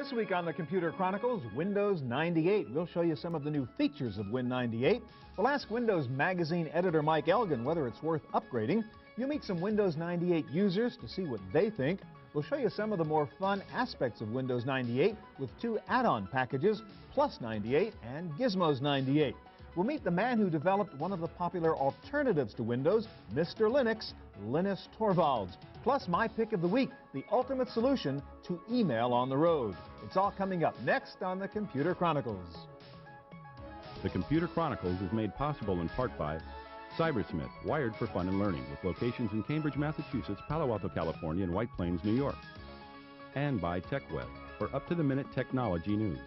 This week on the Computer Chronicles, Windows 98. We'll show you some of the new features of Win 98. We'll ask Windows Magazine editor Mike Elgin whether it's worth upgrading. You'll meet some Windows 98 users to see what they think. We'll show you some of the more fun aspects of Windows 98 with two add-on packages, Plus 98 and Gizmos 98. We'll meet the man who developed one of the popular alternatives to Windows, Mr. Linux, Linus Torvalds. Plus my pick of the week, the ultimate solution to email on the road. It's all coming up next on the Computer Chronicles. The Computer Chronicles is made possible in part by Cybersmith, wired for fun and learning, with locations in Cambridge, Massachusetts, Palo Alto, California, and White Plains, New York. And by TechWeb, for up-to-the-minute technology news.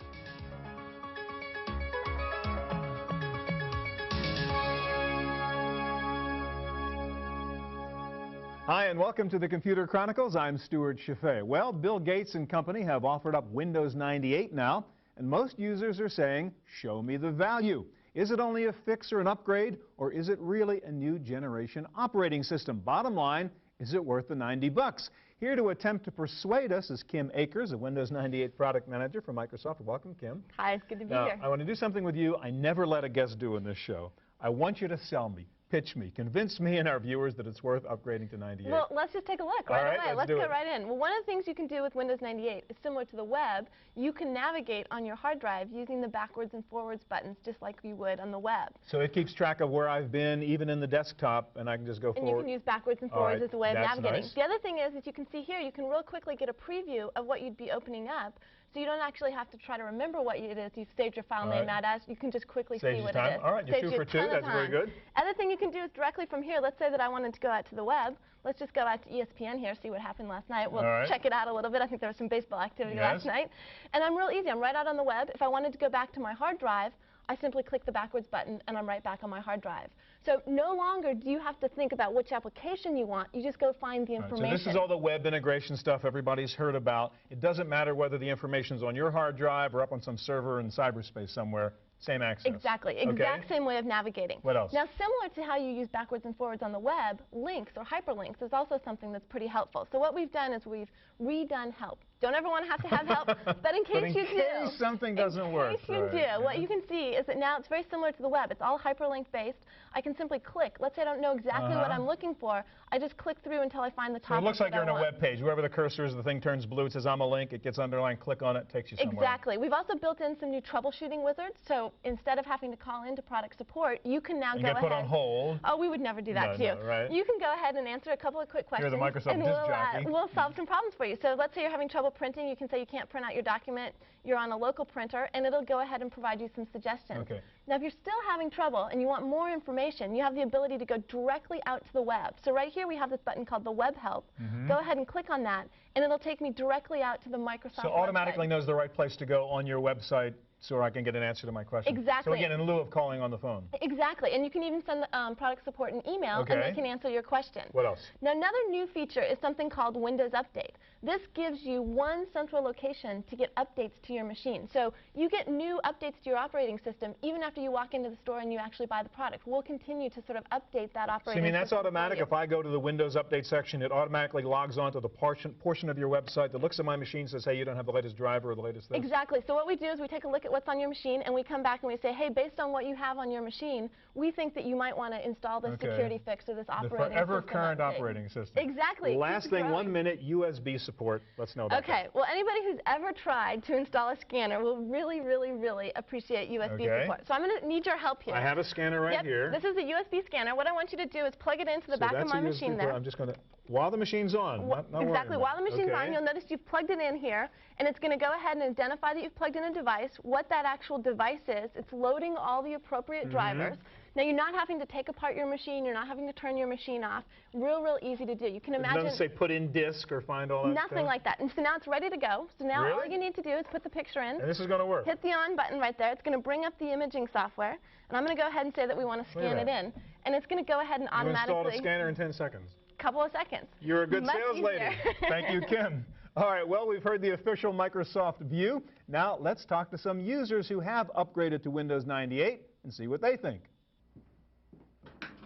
Hi, and welcome to the Computer Chronicles. I'm Stuart Chaffee. Well, Bill Gates and company have offered up Windows 98 now, and most users are saying, show me the value. Is it only a fix or an upgrade, or is it really a new generation operating system? Bottom line, is it worth the $90? Here to attempt to persuade us is Kim Akers, a Windows 98 product manager for Microsoft. Welcome, Kim. Hi, it's good to be here. I want to do something with you I never let a guest do in this show. I want you to sell me. Pitch me. Convince me and our viewers that it's worth upgrading to 98. Well, let's just take a look right away. Let's get right in. Well, one of the things you can do with Windows 98 is similar to the web. You can navigate on your hard drive using the backwards and forwards buttons just like you would on the web. So it keeps track of where I've been, even in the desktop, and I can just go forward. And you can use backwards and forwards as a way of navigating. Nice. The other thing is, as you can see here, you can real quickly get a preview of what you'd be opening up. So you don't actually have to try to remember what it is you've saved your file name as. You can just quickly see what it is. All right, you're 2 for 2. That's very good. Other thing you can do is directly from here. Let's say that I wanted to go out to the web. Let's just go out to ESPN here, see what happened last night. We'll check it out a little bit. I think there was some baseball activity last night. And I'm real easy. I'm right out on the web. If I wanted to go back to my hard drive, I simply click the backwards button, and I'm right back on my hard drive. So no longer do you have to think about which application you want. You just go find the information. So this is all the web integration stuff everybody's heard about. It doesn't matter whether the information's on your hard drive or up on some server in cyberspace somewhere. Same access. Exactly. Exact same way of navigating. What else? Now, similar to how you use backwards and forwards on the web, links or hyperlinks is also something that's pretty helpful. So what we've done is we've redone help. Don't ever want to have help, but in case you do. In case something doesn't work. In case you do, what you can see is that now it's very similar to the web. It's all hyperlink based. I can simply click. Let's say I don't know exactly what I'm looking for. I just click through until I find the topic. So it looks like you're on a web page. Wherever the cursor is, the thing turns blue. It says I'm a link. It gets underlined. Click on it. Takes you somewhere. Exactly. We've also built in some new troubleshooting wizards. So instead of having to call into product support, you can now go ahead. You get put on hold. Oh, we would never do that to you. Right. You can go ahead and answer a couple of quick questions. You're the Microsoft and disc jockey. we'll solve some problems for you. So let's say you're having trouble printing. You can say you can't print out your document. You're on a local printer, and it'll go ahead and provide you some suggestions. Okay. Now, if you're still having trouble and you want more information, you have the ability to go directly out to the web. So right here we have this button called the Web Help. Go ahead and click on that, and it'll take me directly out to the Microsoft So automatically knows the right place to go on your website so I can get an answer to my question. Exactly. So again, in lieu of calling on the phone. Exactly. And you can even send product support an email, and they can answer your question. What else? Now, another new feature is something called Windows Update. This gives you one central location to get updates to your machine. So you get new updates to your operating system even after you walk into the store and you actually buy the product. We'll continue to sort of update that operating system. So you mean that's automatic? If I go to the Windows Update section, it automatically logs on to the portion of your website that looks at my machine, says, hey, you don't have the latest driver or the latest thing? Exactly. So what we do is we take a look at what's on your machine, and we come back and we say, hey, based on what you have on your machine, we think that you might want to install this security fix or this operating system. The forever current operating system. Exactly. Last thing, 1 minute, USB support. Let's know about that. Well, anybody who's ever tried to install a scanner will really, really, really appreciate USB support. So I'm going to need your help here. I have a scanner right here. This is a USB scanner. What I want you to do is plug it into the back of my machine there. I'm just going to, while the machine's on. Exactly. While the machine's on, you'll notice you've plugged it in here, and it's going to go ahead and identify that you've plugged in a device, what that actual device is. It's loading all the appropriate drivers. Now, you're not having to take apart your machine. You're not having to turn your machine off. Real easy to do. You can imagine. It doesn't say put in disk or find all that Nothing like that. And so now it's ready to go. So now all you need to do is put the picture in. And this is going to work. Hit the on button right there. It's going to bring up the imaging software. And I'm going to go ahead and say that we want to scan it in. And it's going to go ahead and automatically. You installed a scanner in 10 seconds. Couple of seconds. You're a good sales lady. Thank you, Kim. All right, well, we've heard the official Microsoft view. Now, let's talk to some users who have upgraded to Windows 98 and see what they think.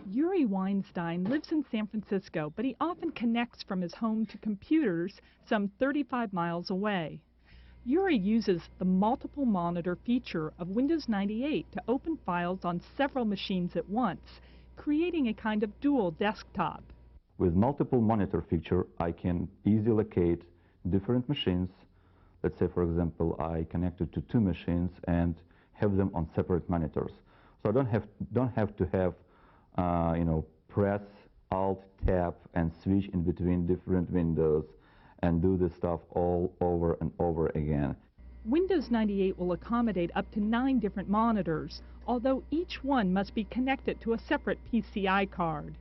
Yuri Weinstein lives in San Francisco, but he often connects from his home to computers some 35 miles away. URI uses the multiple monitor feature of Windows 98 to open files on several machines at once, creating a kind of dual desktop. With multiple monitor feature, I can easily locate different machines. Let's say, for example, I connected to 2 machines and have them on separate monitors. So I don't have to have, press Alt, Tab, and switch in between different windows and do this stuff all over and over again. Windows 98 will accommodate up to 9 different monitors, although each one must be connected to a separate PCI card.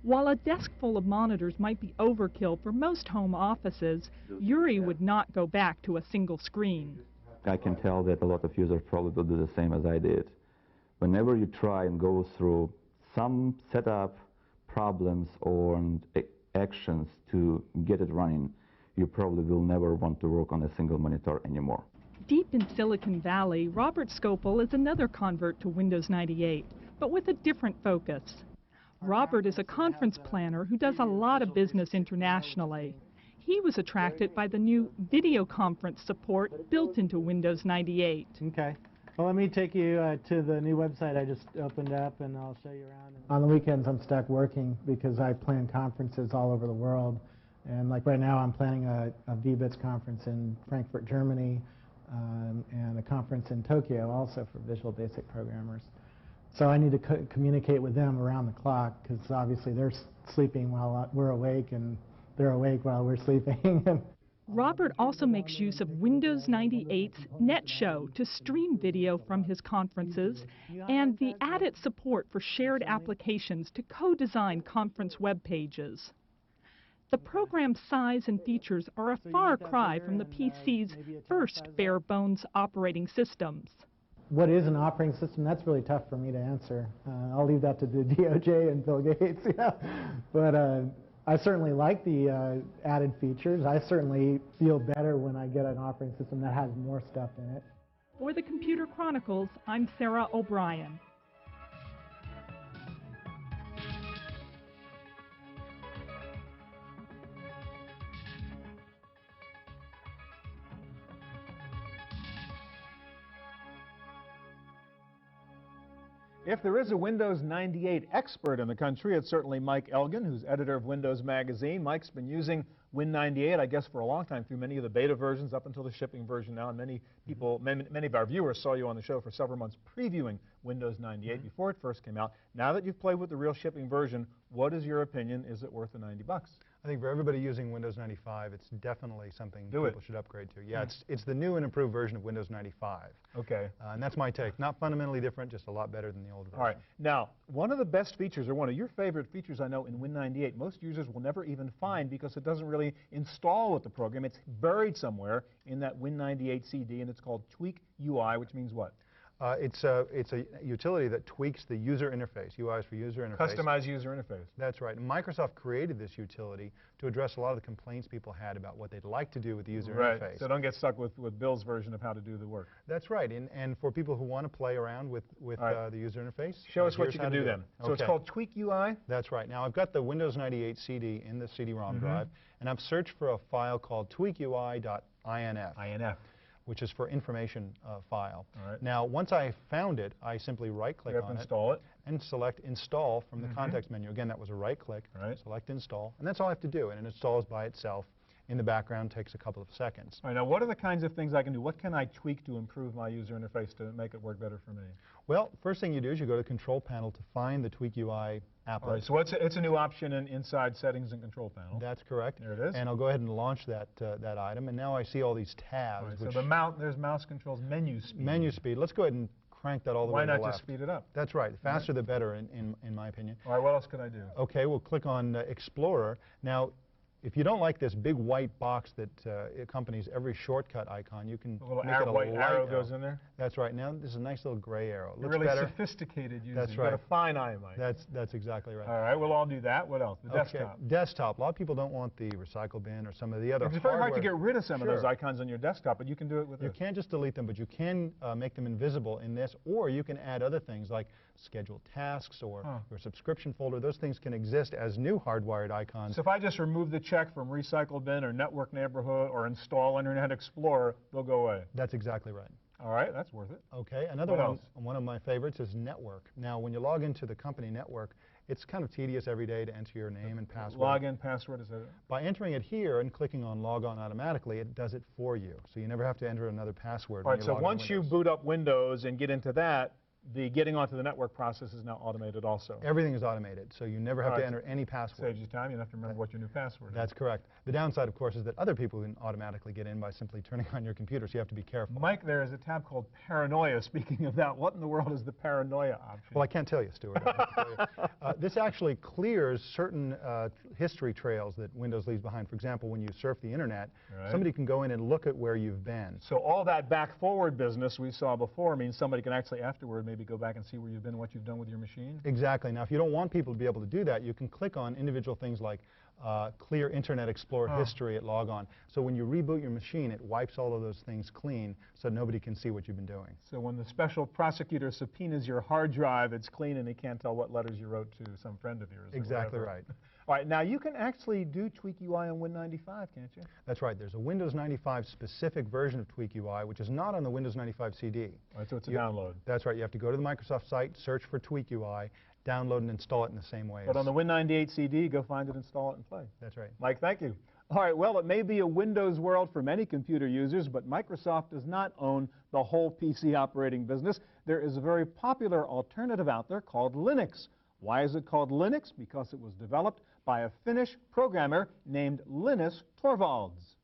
While a desk full of monitors might be overkill for most home offices, URI would not go back to a single screen. I can tell that a lot of users probably will do the same as I did. Whenever you try and go through some setup problems or actions to get it running, you probably will never want to work on a single monitor anymore. Deep in Silicon Valley, Robert Scopel is another convert to Windows 98, but with a different focus. Robert is a conference planner who does a lot of business internationally. He was attracted by the new video conference support built into Windows 98. Okay. Well, let me take you to the new website I just opened up, and I'll show you around. On the weekends, I'm stuck working because I plan conferences all over the world. And like right now, I'm planning a VBITS conference in Frankfurt, Germany, and a conference in Tokyo also for Visual Basic programmers. So I need to communicate with them around the clock because obviously they're sleeping while we're awake, and they're awake while we're sleeping. Robert also makes use of Windows 98's NetShow to stream video from his conferences and the added support for shared applications to co-design conference web pages. The program's size and features are a far cry from the PC's first bare-bones operating systems. What is an operating system? That's really tough for me to answer. I'll leave that to the DOJ and Bill Gates. But I certainly like the added features. I certainly feel better when I get an operating system that has more stuff in it. For the Computer Chronicles, I'm Sarah O'Brien. If there is a Windows 98 expert in the country, it's certainly Mike Elgin, who's editor of Windows Magazine. Mike's been using Win98, I guess, for a long time, through many of the beta versions up until the shipping version now. And many people, many of our viewers saw you on the show for several months previewing Windows 98 before it first came out. Now that you've played with the real shipping version, what is your opinion? Is it worth the $90? I think for everybody using Windows 95, it's definitely something people should upgrade to. Yeah, it's the new and improved version of Windows 95. Okay. And that's my take. Not fundamentally different, just a lot better than the old version. All right. Now, one of the best features, or one of your favorite features I know in Win98, most users will never even find because it doesn't really install with the program. It's buried somewhere in that Win98 CD, and it's called Tweak UI, which means what? It's a utility that tweaks the user interface. UI is for user interface. Customized user interface. That's right. And Microsoft created this utility to address a lot of the complaints people had about what they'd like to do with the user interface. So don't get stuck with Bill's version of how to do the work. That's right. And for people who want to play around with the user interface, show us what you can do then. So it's called Tweak UI? That's right. Now I've got the Windows 98 CD in the CD-ROM drive, and I've searched for a file called tweakui.inf. Which is for information file. All right. Now, once I found it, I simply right-click on it and select Install from the context menu. Again, that was a right-click, select Install, and that's all I have to do, and it installs by itself. In the background, takes a couple of seconds. All right, now what are the kinds of things I can do? What can I tweak to improve my user interface to make it work better for me? Well, first thing you do is you go to the Control Panel to find the Tweak UI applet. All right, so it's a new option inside Settings and Control Panel. That's correct. There it is. And I'll go ahead and launch that item, and now I see all these tabs. Right, so there's mouse controls, menu speed. Menu speed. Let's go ahead and crank that all the way to the left. Why not just speed it up? That's right. The faster the better, in my opinion. All right, what else can I do? Okay, we'll click on Explorer. Now, if you don't like this big white box that accompanies every shortcut icon, you can a little make it a white light arrow goes in there? That's right. Now there's a nice little gray arrow. It looks really better. Sophisticated user. That's You've right. got a fine eye, Mike. That's exactly right. All right, we'll all do that. What else? The desktop. Desktop. A lot of people don't want the recycle bin or some of the other It's very hard to get rid of some of those icons on your desktop, but you can do it with this. You can't just delete them, but you can make them invisible in this, or you can add other things like scheduled tasks or your subscription folder. Those things can exist as new hardwired icons. So if I just remove the check from Recycle Bin or Network Neighborhood or install Internet Explorer, they'll go away. That's exactly right. All right, that's worth it. Okay, another one of my favorites is network. Now, when you log into the company network, it's kind of tedious every day to enter your name and password. Login, password, is that it? By entering it here and clicking on log on automatically, it does it for you. So you never have to enter another password. All right, so once you boot up Windows and get into that, the getting onto the network process is now automated also. Everything is automated, so you never have to enter any password. Saves you time. You don't have to remember what your new password is. That's correct. The downside, of course, is that other people can automatically get in by simply turning on your computer, so you have to be careful. Mike, there is a tab called Paranoia. Speaking of that, what in the world is the Paranoia option? Well, I can't tell you, Stuart. I can't tell you. This actually clears certain history trails that Windows leaves behind. For example, when you surf the internet, somebody can go in and look at where you've been. So all that back-forward business we saw before means somebody can actually afterward maybe go back and see where you've been, what you've done with your machine? Exactly. Now, if you don't want people to be able to do that, you can click on individual things like clear Internet Explorer history at logon. So when you reboot your machine, it wipes all of those things clean so nobody can see what you've been doing. So when the special prosecutor subpoenas your hard drive, it's clean and he can't tell what letters you wrote to some friend of yours. Exactly right. All right, now you can actually do TweakUI on Win95, can't you? That's right. There's a Windows 95 specific version of TweakUI, which is not on the Windows 95 CD. All right, so it's a download. That's right. You have to go to the Microsoft site, search for TweakUI, download and install it in the same way. But on the Win98 CD, go find it, install it, and play. That's right. Mike, thank you. All right, well, it may be a Windows world for many computer users, but Microsoft does not own the whole PC operating business. There is a very popular alternative out there called Linux. Why is it called Linux? Because it was developed by a Finnish programmer named Linus Torvalds.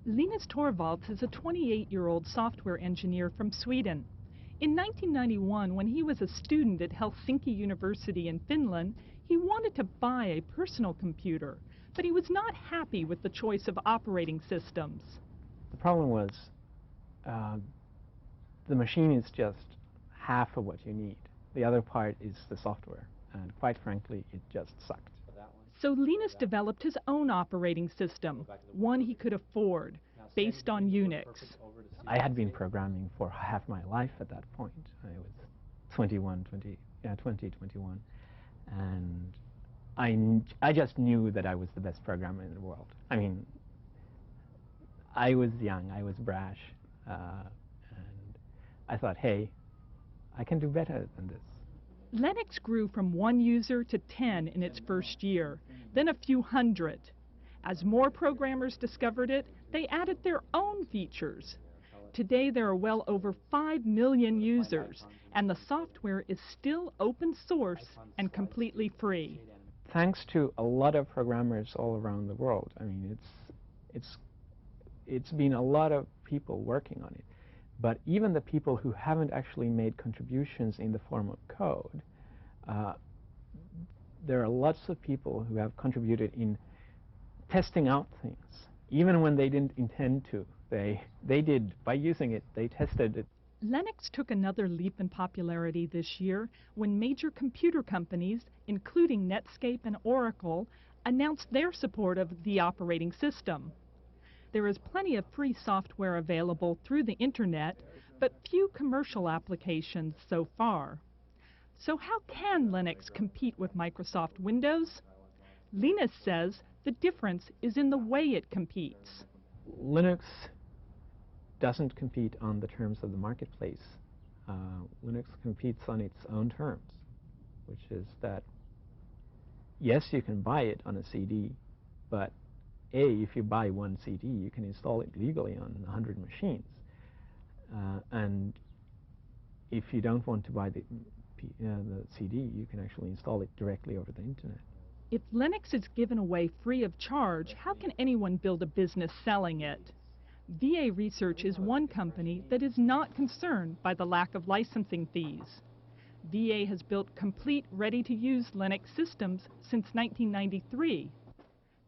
Linus Torvalds is a 28-year-old software engineer from Sweden. In 1991, when he was a student at Helsinki University in Finland, he wanted to buy a personal computer, but he was not happy with the choice of operating systems. The problem was the machine is just half of what you need. The other part is the software, and quite frankly, it just sucked. So Linus developed his own operating system, one he could afford, based on Unix. I had been programming for half my life at that point. I was 21, and I just knew that I was the best programmer in the world. I mean, I was young, I was brash, and I thought, hey, I can do better than this. Linux grew from 1 user to 10 in its first year, then a few hundred. As more programmers discovered it, they added their own features. Today there are well over 5 million users, and the software is still open source and completely free. Thanks to a lot of programmers all around the world. I mean, it's been a lot of people working on it. But even the people who haven't actually made contributions in the form of code, there are lots of people who have contributed in testing out things, even when they didn't intend to. They did, by using it, they tested it. Linux took another leap in popularity this year when major computer companies, including Netscape and Oracle, announced their support of the operating system. There is plenty of free software available through the internet, but few commercial applications so far. So how can Linux compete with Microsoft Windows? Linus says the difference is in the way it competes. Linux doesn't compete on the terms of the marketplace. Linux competes on its own terms, which is that, yes, you can buy it on a CD, but if you buy one CD, you can install it legally on 100 machines. And if you don't want to buy the CD, you can actually install it directly over the internet. If Linux is given away free of charge, how can anyone build a business selling it? VA Research is one company that is not concerned by the lack of licensing fees. VA has built complete, ready-to-use Linux systems since 1993.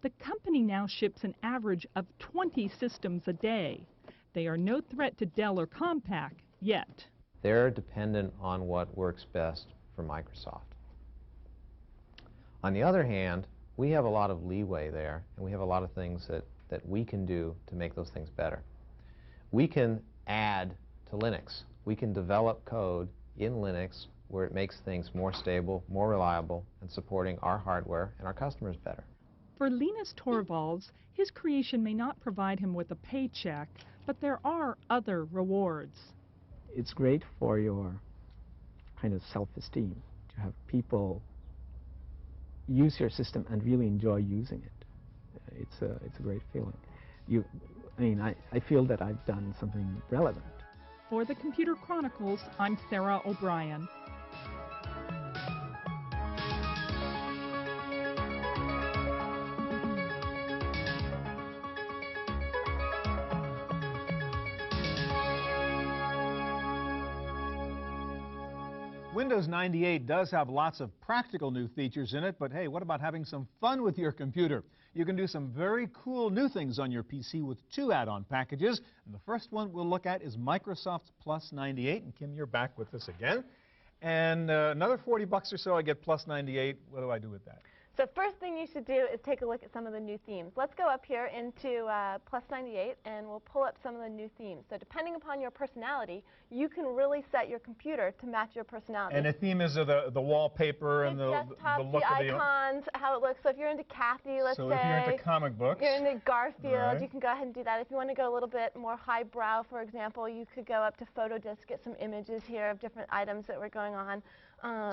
The company now ships an average of 20 systems a day. They are no threat to Dell or Compaq yet. They're dependent on what works best for Microsoft. On the other hand, we have a lot of leeway there, and we have a lot of things that we can do to make those things better. We can add to Linux. We can develop code in Linux where it makes things more stable, more reliable, and supporting our hardware and our customers better. For Linus Torvalds, his creation may not provide him with a paycheck, but there are other rewards. It's great for your kind of self-esteem to have people use your system and really enjoy using it. It's a great feeling. I feel that I've done something relevant. For the Computer Chronicles, I'm Sarah O'Brien. Windows 98 does have lots of practical new features in it, but hey, what about having some fun with your computer? You can do some very cool new things on your PC with 2 add-on packages. And the first one we'll look at is Microsoft Plus 98. And Kim, you're back with us again. And another $40 or so, I get Plus 98. What do I do with that? So first thing you should do is take a look at some of the new themes. Let's go up here into Plus 98 and we'll pull up some of the new themes. So depending upon your personality, you can really set your computer to match your personality. And a theme is the wallpaper and the desktop, look the of the icons, how it looks. So if you're into Kathy, let's say. So if you're into comic books. You're into Garfield, right. You can go ahead and do that. If you want to go a little bit more highbrow, for example, you could go up to PhotoDisc, get some images here of different items that were going on.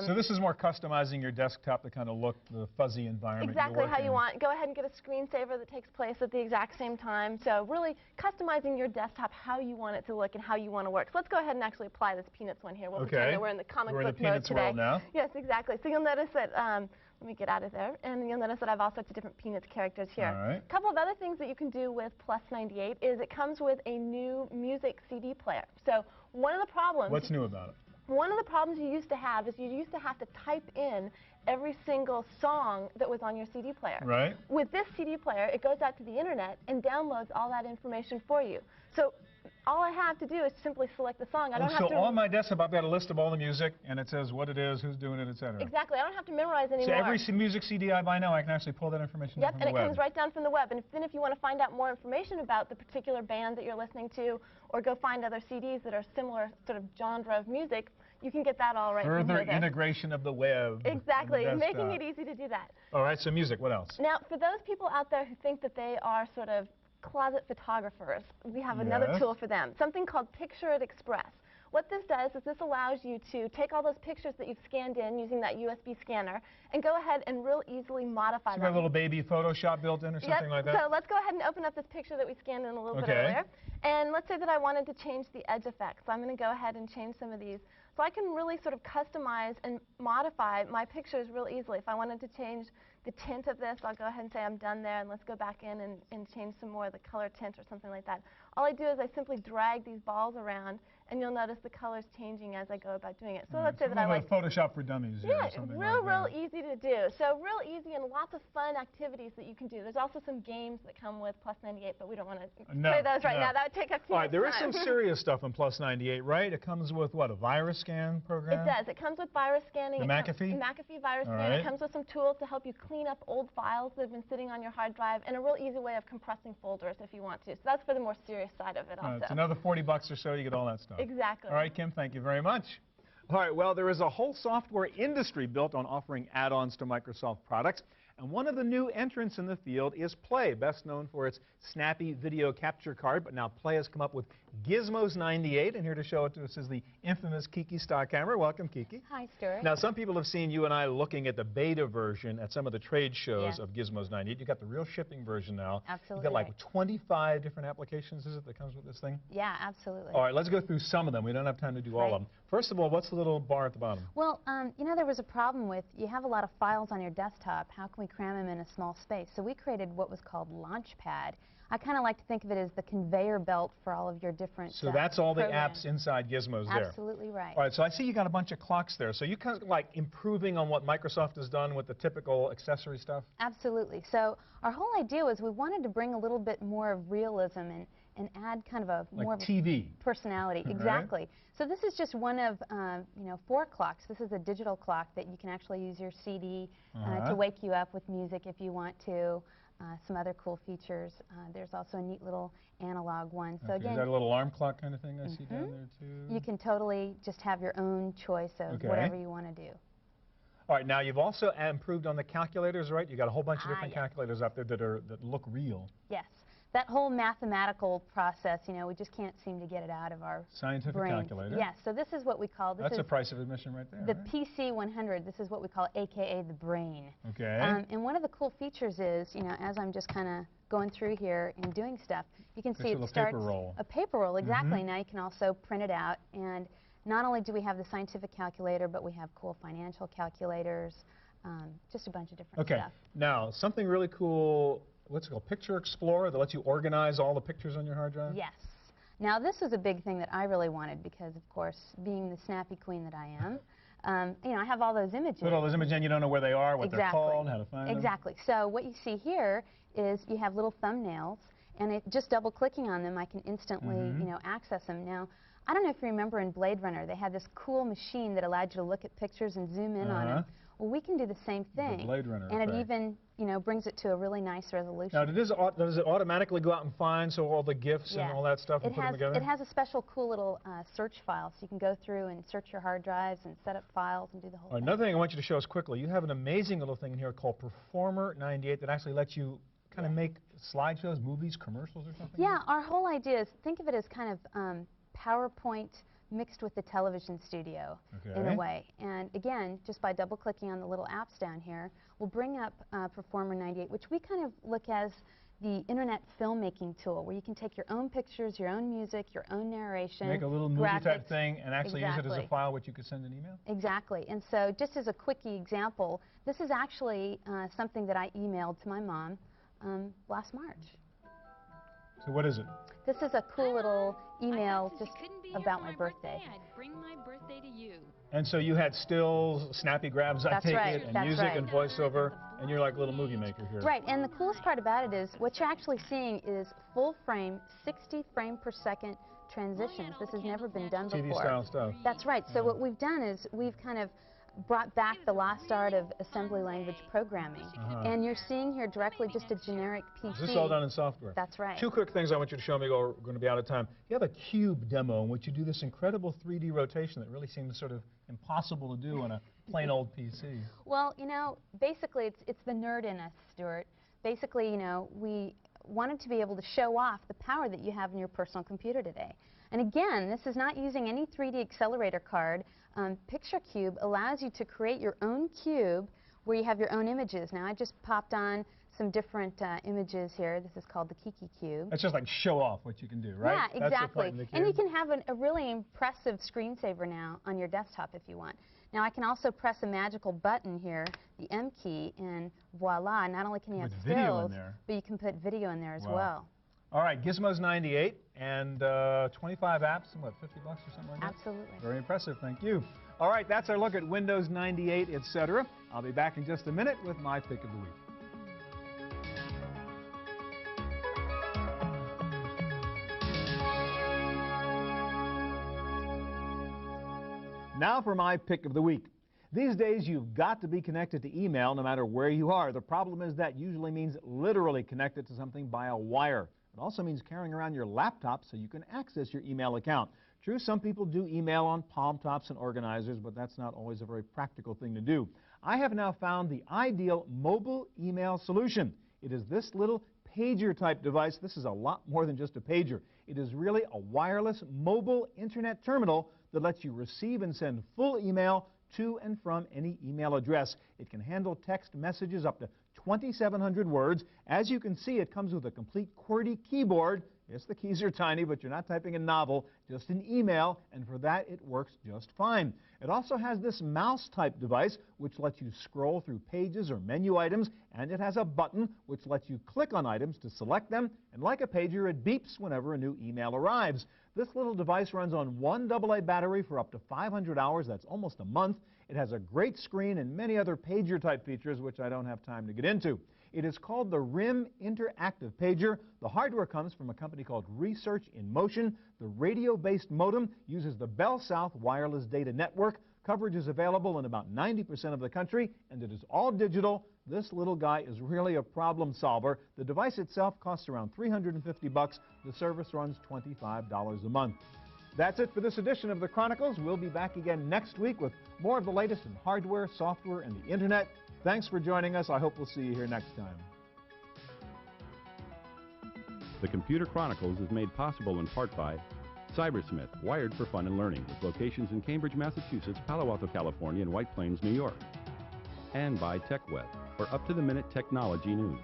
So this is more customizing your desktop to kind of look the fuzzy environment. Exactly how you want. Go ahead and get a screensaver that takes place at the exact same time. So really customizing your desktop how you want it to look and how you want to work. So let's go ahead and actually apply this Peanuts one here. We'll pretend that we're in the comic book mode today. World now. Yes, exactly. So you'll notice that, let me get out of there, and you'll notice that I have all sorts of different Peanuts characters here. All right. A couple of other things that you can do with Plus 98 is it comes with a new music CD player. So one of the problems... What's new about it? One of the problems you used to have is you used to have to type in every single song that was on your CD player. Right. With this CD player, it goes out to the internet and downloads all that information for you. So all I have to do is simply select the song. I don't have to... So on my desktop, I've got a list of all the music, and it says what it is, who's doing it, etc. Exactly. I don't have to memorize anymore. So every music CD I buy now, I can actually pull that information down from the the web. Yep, and it comes right down from the web. And then if you want to find out more information about the particular band that you're listening to, or go find other CDs that are similar sort of genre of music, you can get that all right from here. Further integration of the web. Exactly, making it easy to do that. All right, so music, what else? Now, for those people out there who think that they are sort of closet photographers, we have another tool for them, something called Picture It Express. What this does is this allows you to take all those pictures that you've scanned in using that USB scanner and go ahead and real easily modify them. So a little baby Photoshop built in or something like that? So let's go ahead and open up this picture that we scanned in a little bit earlier. And let's say that I wanted to change the edge effects. So I'm going to go ahead and change some of these. So I can really sort of customize and modify my pictures real easily. If I wanted to change the tint of this, I'll go ahead and say I'm done there, and let's go back in and change some more of the color tint or something like that. All I do is I simply drag these balls around, and you'll notice the colors changing as I go about doing it. So let's say that I like Photoshop for Dummies. Yeah, real easy to do. So real easy and lots of fun activities that you can do. There's also some games that come with Plus 98, but we don't want to play those right now. That would take up too much time. There is some serious stuff in Plus 98, right? It comes with what, a virus scan program? It does. It comes with virus scanning. The McAfee? McAfee virus scan. It comes with some tools to help you clean up old files that have been sitting on your hard drive, and a real easy way of compressing folders if you want to. So that's for the more serious side of it also. It's another $40 or so, you get all that stuff. Exactly. All right, Kim, thank you very much. All right, well, there is a whole software industry built on offering add-ons to Microsoft products. And one of the new entrants in the field is Play, best known for its snappy video capture card. But now Play has come up with Gizmos 98, and here to show it to us is the infamous Kiki stock camera. Welcome, Kiki. Hi, Stuart. Now, some people have seen you and I looking at the beta version at some of the trade shows of Gizmos 98. You got the real shipping version now. Absolutely. You got like 25 different applications, is it, that comes with this thing? Yeah, absolutely. All right, let's go through some of them. We don't have time to do all of them. First of all, what's the little bar at the bottom? Well, you know, there was a problem with, you have a lot of files on your desktop. How can we cram them in a small space? So we created what was called Launchpad. I kind of like to think of it as the conveyor belt for all of your different So that's all programs. the apps inside Gizmos there. Absolutely right. All right, so I see you got a bunch of clocks there. So you kind of like improving on what Microsoft has done with the typical accessory stuff? Absolutely. So our whole idea was we wanted to bring a little bit more of realism and add kind of a more of TV personality. Exactly. So this is just one of 4 clocks. This is a digital clock that you can actually use your CD to wake you up with music if you want to. Some other cool features. There's also a neat little analog one. So again, is that a little alarm clock kind of thing I see down there too? You can totally just have your own choice of whatever you want to do. All right, now you've also improved on the calculators, right? You got a whole bunch of different calculators out there that look real. Yes. That whole mathematical process, you know, we just can't seem to get it out of our scientific brains. Calculator. Yes, so this is what we call... That's the price of admission right there, the right? PC100, this is what we call AKA the brain. Okay. And one of the cool features is, you know, as I'm just kind of going through here and doing stuff, you can see it starts... paper roll. A paper roll, exactly. Now you can also print it out, and not only do we have the scientific calculator, but we have cool financial calculators, just a bunch of different stuff. Okay, now something really cool, what's it called, Picture Explorer, that lets you organize all the pictures on your hard drive? Yes. Now this was a big thing that I really wanted because, of course, being the snappy queen that I am, you know, I have all those images. Put all those images in, you don't know where they are, what they're called, how to find them. Exactly. So what you see here is you have little thumbnails, and just double-clicking on them, I can instantly, you know, access them. Now, I don't know if you remember in Blade Runner, they had this cool machine that allowed you to look at pictures and zoom in on them. Well, we can do the same thing. The Blade Runner and it even, you know, brings it to a really nice resolution. Now, does it automatically go out and find all the GIFs and all that stuff and put them together? It has a special cool little search file, so you can go through and search your hard drives and set up files and do the whole thing. Another thing I want you to show us quickly, you have an amazing little thing in here called Performer 98 that actually lets you kind of make slideshows, movies, commercials or something? Yeah, our whole idea is, think of it as kind of PowerPoint mixed with the television studio in a way. And again, just by double-clicking on the little apps down here, we'll bring up Performer 98, which we kind of look as the internet filmmaking tool, where you can take your own pictures, your own music, your own narration, make a little movie type thing and actually use it as a file which you could send an email? Exactly. And so just as a quickie example, this is actually something that I emailed to my mom last March. So what is it? This is a cool little email just about my birthday. I'd bring my birthday to you. And so you had stills, snappy grabs, I take it, and music and voiceover, and you're like a little movie maker here. Right, and the coolest part about it is what you're actually seeing is full frame, 60 frame per second transitions. This has never been done before. TV style stuff. That's right. So what we've done is we've kind of brought back the lost art of assembly language programming. And you're seeing here directly just a generic PC. This is all done in software. That's right. Two quick things I want you to show me, we're going to be out of time. You have a cube demo in which you do this incredible 3D rotation that really seems sort of impossible to do on a plain old PC. Well, you know, basically it's the nerd in us, Stuart. Basically, you know, we wanted to be able to show off the power that you have in your personal computer today. And again, this is not using any 3D accelerator card. PictureCube allows you to create your own cube where you have your own images. Now, I just popped on some different images here. This is called the Kiki Cube. That's just like show off what you can do, right? Yeah, exactly. And you can have a really impressive screensaver now on your desktop if you want. Now, I can also press a magical button here, the M key, and voila, not only can you have stills, but you can put video in there as well. All right, Gizmos 98 and 25 apps and what, 50 bucks or something like that? Absolutely. Very impressive, thank you. All right, that's our look at Windows 98, etc. I'll be back in just a minute with my pick of the week. Now for my pick of the week. These days, you've got to be connected to email no matter where you are. The problem is that usually means literally connected to something by a wire. It also means carrying around your laptop so you can access your email account. True, some people do email on palm tops and organizers, but that's not always a very practical thing to do. I have now found the ideal mobile email solution. It is this little pager-type device. This is a lot more than just a pager. It is really a wireless mobile internet terminal that lets you receive and send full email to and from any email address. It can handle text messages up to 2,700 words. As you can see, it comes with a complete QWERTY keyboard. Yes, the keys are tiny, but you're not typing a novel, just an email, and for that it works just fine. It also has this mouse-type device which lets you scroll through pages or menu items, and it has a button which lets you click on items to select them, and like a pager, it beeps whenever a new email arrives. This little device runs on one AA battery for up to 500 hours. That's almost a month. It has a great screen and many other pager-type features, which I don't have time to get into. It is called the RIM Interactive Pager. The hardware comes from a company called Research in Motion. The radio-based modem uses the Bell South Wireless Data Network. Coverage is available in about 90% of the country, and it is all digital. This little guy is really a problem solver. The device itself costs around $350. The service runs $25 a month. That's it for this edition of the Chronicles. We'll be back again next week with more of the latest in hardware, software, and the Internet. Thanks for joining us. I hope we'll see you here next time. The Computer Chronicles is made possible in part by Cybersmith, wired for fun and learning, with locations in Cambridge, Massachusetts, Palo Alto, California, and White Plains, New York. And by TechWeb, for up-to-the-minute technology news.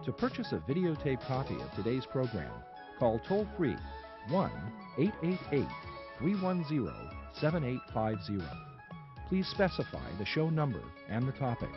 To purchase a videotape copy of today's program, call toll-free 1-888-310-7850. Please specify the show number and the topic.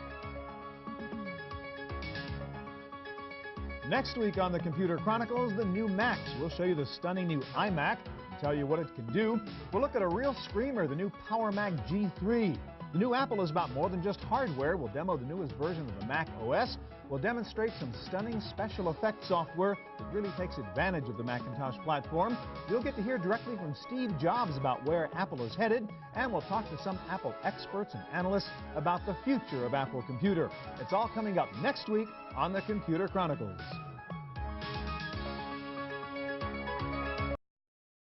Next week on the Computer Chronicles, the new Macs. We'll show you the stunning new iMac and tell you what it can do. We'll look at a real screamer, the new PowerMac G3. The new Apple is about more than just hardware. We'll demo the newest version of the Mac OS. We'll demonstrate some stunning special effects software that really takes advantage of the Macintosh platform. You'll get to hear directly from Steve Jobs about where Apple is headed, and we'll talk to some Apple experts and analysts about the future of Apple Computer. It's all coming up next week on the Computer Chronicles.